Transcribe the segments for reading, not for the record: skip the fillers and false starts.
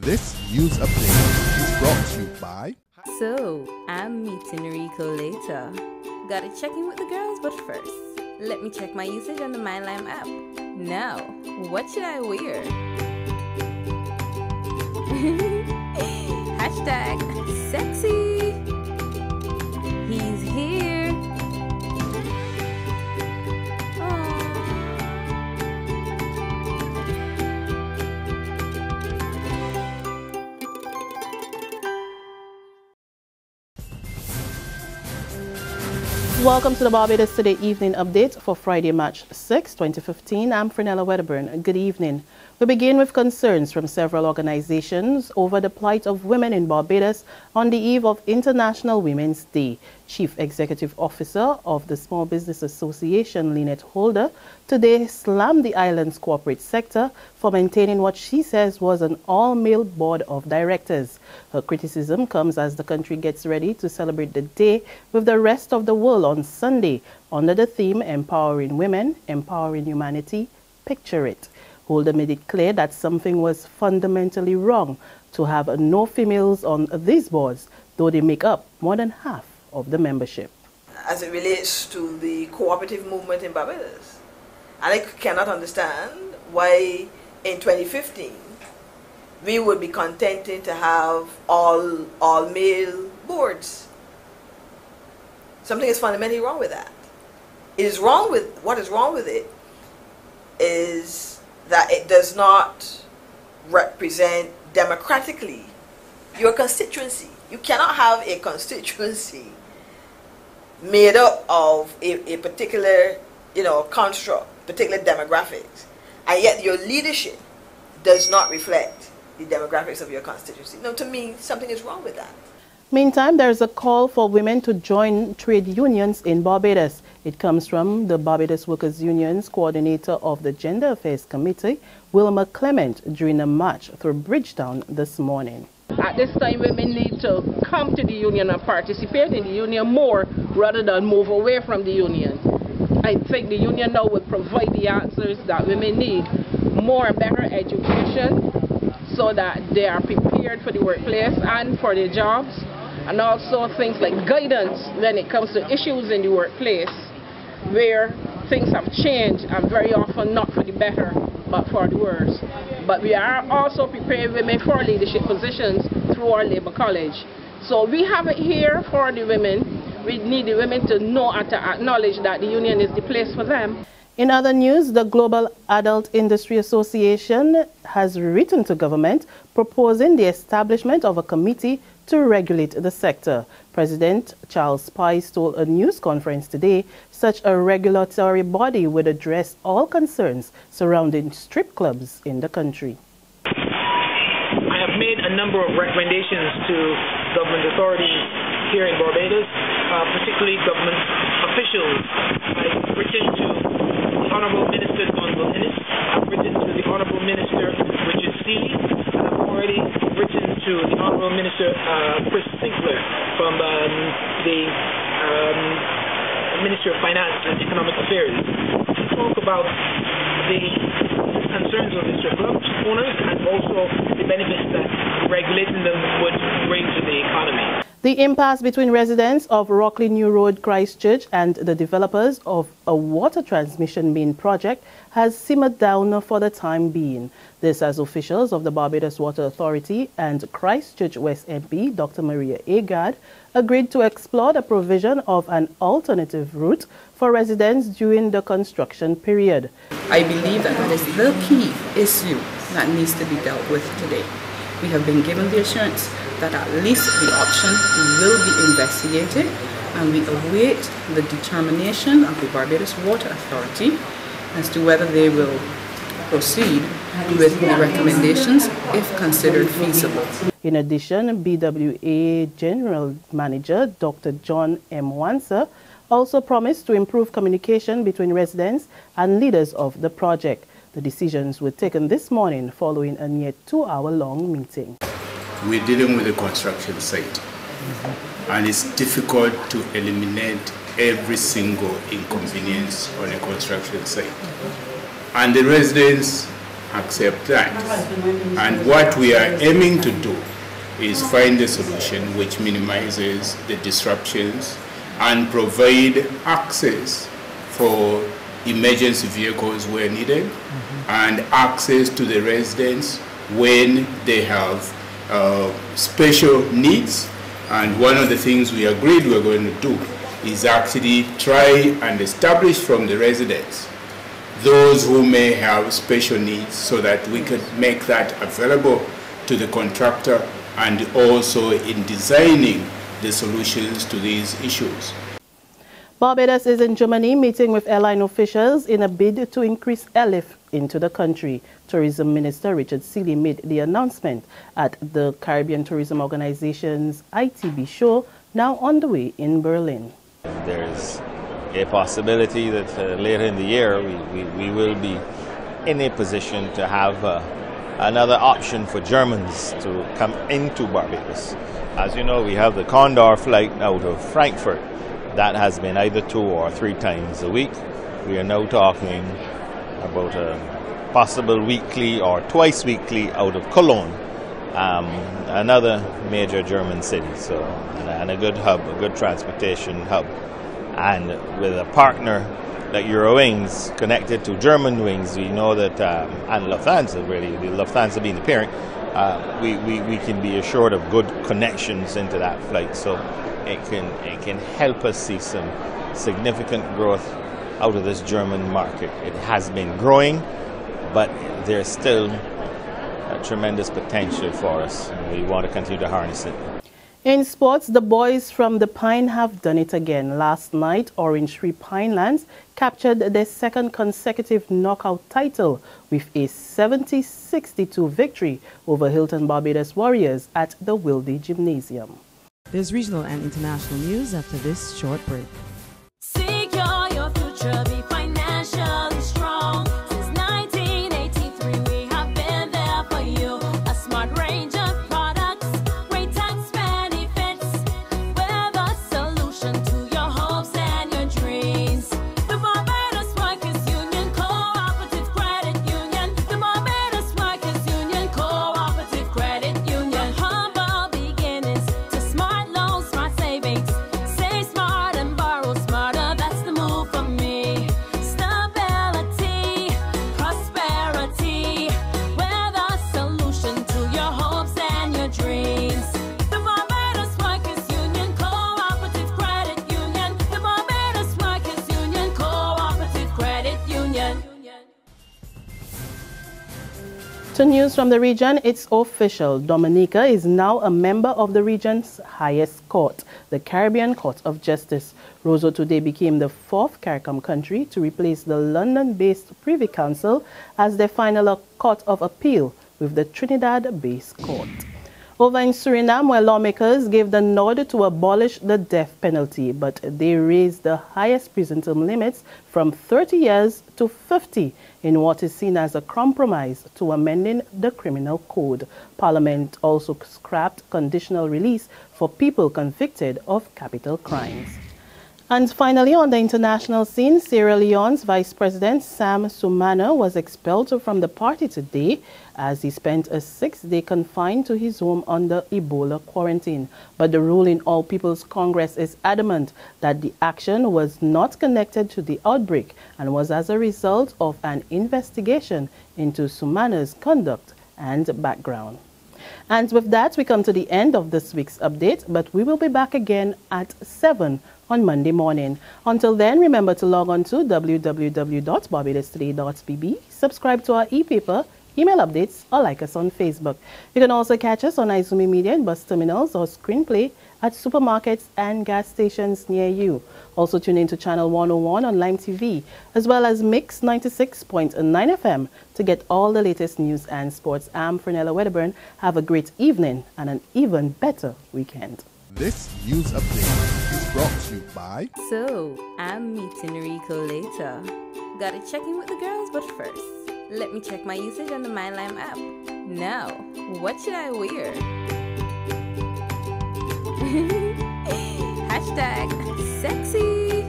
This news update is brought to you by... So, I'm meeting Rico later. Gotta check in with the girls, but first, let me check my usage on the Pinelands app. Now, what should I wear? Hashtag sexy. He's here. Welcome to the Barbados Today Evening Update for Friday, March 6, 2015. I'm Frenella Wedderburn. Good evening. We begin with concerns from several organizations over the plight of women in Barbados on the eve of International Women's Day. Chief Executive Officer of the Small Business Association, Lynette Holder, today slammed the island's corporate sector for maintaining what she says was an all-male board of directors. Her criticism comes as the country gets ready to celebrate the day with the rest of the world on Sunday under the theme Empowering Women, Empowering Humanity, Picture It. Holder made it clear that something was fundamentally wrong to have no females on these boards, though they make up more than half of the membership. As it relates to the cooperative movement in Barbados, and I cannot understand why in 2015 we would be contented to have all male boards. Something is fundamentally wrong with that. What is wrong with it is that it does not represent democratically your constituency. You cannot have a constituency made up of a particular, construct, particular demographics, and yet your leadership does not reflect the demographics of your constituency. No, to me, something is wrong with that. Meantime, there is a call for women to join trade unions in Barbados. It comes from the Barbados Workers Union's coordinator of the Gender Affairs Committee, Wilma Clement, during a march through Bridgetown this morning. At this time, women need to come to the union and participate in the union more rather than move away from the union. I think the union now will provide the answers that women need. More and better education so that they are prepared for the workplace and for their jobs. And also things like guidance when it comes to issues in the workplace where things have changed and very often not for the better but for the worse. But we are also preparing women for leadership positions through our Labour College. So we have it here for the women. We need the women to know and to acknowledge that the union is the place for them. In other news, the Global Adult Industry Association has written to government proposing the establishment of a committee to regulate the sector. President Charles Pice told a news conference today such a regulatory body would address all concerns surrounding strip clubs in the country. I have made a number of recommendations to government authorities here in Barbados, particularly government officials. I've written to the Honourable Minister Don Willis, I've written to the Honourable Minister Richard C, and I've already written to the Honourable Minister Chris Sinclair from the Ministry of Finance and Economic Affairs to talk about the concerns of the strip club owners and also the benefits that regulating them would bring to the economy. The impasse between residents of Rockley New Road, Christchurch, and the developers of a water transmission main project has simmered down for the time being. This as officials of the Barbados Water Authority and Christchurch West MP, Dr. Maria Agard, agreed to explore the provision of an alternative route for residents during the construction period. I believe that is the key issue that needs to be dealt with today. We have been given the assurance that at least the option will be investigated, and we await the determination of the Barbados Water Authority as to whether they will proceed with the recommendations if considered feasible. In addition, BWA General Manager Dr. John M. Wanser also promised to improve communication between residents and leaders of the project. The decisions were taken this morning following a near 2-hour-long meeting. We're dealing with a construction site, and it's difficult to eliminate every single inconvenience on a construction site. And the residents accept that. And what we are aiming to do is find a solution which minimizes the disruptions and provide access for emergency vehicles where needed, and access to the residents when they have special needs. And one of the things we agreed we're going to do is actually try and establish from the residents those who may have special needs, so that we could make that available to the contractor, and also in designing the solutions to these issues. Barbados is in Germany meeting with airline officials in a bid to increase airlift into the country. Tourism Minister Richard Seeley made the announcement at the Caribbean Tourism Organization's ITB show, now on the way in Berlin. There's a possibility that later in the year we will be in a position to have another option for Germans to come into Barbados. As you know, we have the Condor flight out of Frankfurt. That has been either 2 or 3 times a week. We are now talking about a possible weekly or twice weekly out of Cologne, another major German city. So, and a good hub, a good transportation hub. And with a partner like Eurowings connected to German Wings, we know that, and Lufthansa really, the Lufthansa being the parent, we can be assured of good connections into that flight. So it can help us see some significant growth out of this German market. It has been growing, but there's still a tremendous potential for us, and we want to continue to harness it. In sports, the boys from the Pine have done it again. Last night, Orange Free Pinelands captured their second consecutive knockout title with a 70-62 victory over Hilton Barbados Warriors at the Wilde Gymnasium. There's regional and international news after this short break. Secure your future, be financially strong. Since 1983, we have been there for you. A smart range of products, great tax benefits. We're the solution to your hopes and your dreams. The Barbados Workers Union Cooperative Credit Union. The Barbados Workers Union Cooperative Credit Union. Humble beginnings to smart loans, smart savings. Save smart and borrow smarter, that's the move for me. Stability, prosperity, we're the solution to your hopes and your dreams. The Barbados Workers Union Cooperative Credit Union. The Barbados Workers Union Cooperative Credit Union. To news from the region, it's official. Dominica is now a member of the region's highest court, the Caribbean Court of Justice. Roseau today became the 4th CARICOM country to replace the London-based Privy Council as their final court of appeal with the Trinidad-based court. Over in Suriname, where lawmakers gave the nod to abolish the death penalty, but they raised the highest prison term limits from 30 years to 50 in what is seen as a compromise to amending the criminal code. Parliament also scrapped conditional release for people convicted of capital crimes. And finally, on the international scene, Sierra Leone's Vice President Sam Sumana was expelled from the party today as he spent a 6-day confined to his home under Ebola quarantine. But the ruling All People's Congress is adamant that the action was not connected to the outbreak and was as a result of an investigation into Sumana's conduct and background. And with that, we come to the end of this week's update, but we will be back again at 7 on Monday morning. Until then, remember to log on to www.barbadostoday.bb, subscribe to our e-paper, email updates, or like us on Facebook. You can also catch us on Izumi Media in bus terminals or screenplay at supermarkets and gas stations near you. Also tune in to Channel 101 on Lime TV, as well as Mix 96.9 FM to get all the latest news and sports. I'm Frenella Wedderburn. Have a great evening and an even better weekend. This news update is brought to you by... So, I'm meeting Rico later. Gotta check in with the girls, but first, let me check my usage on the Pinelands app. Now, what should I wear? Hashtag sexy.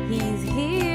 He's here.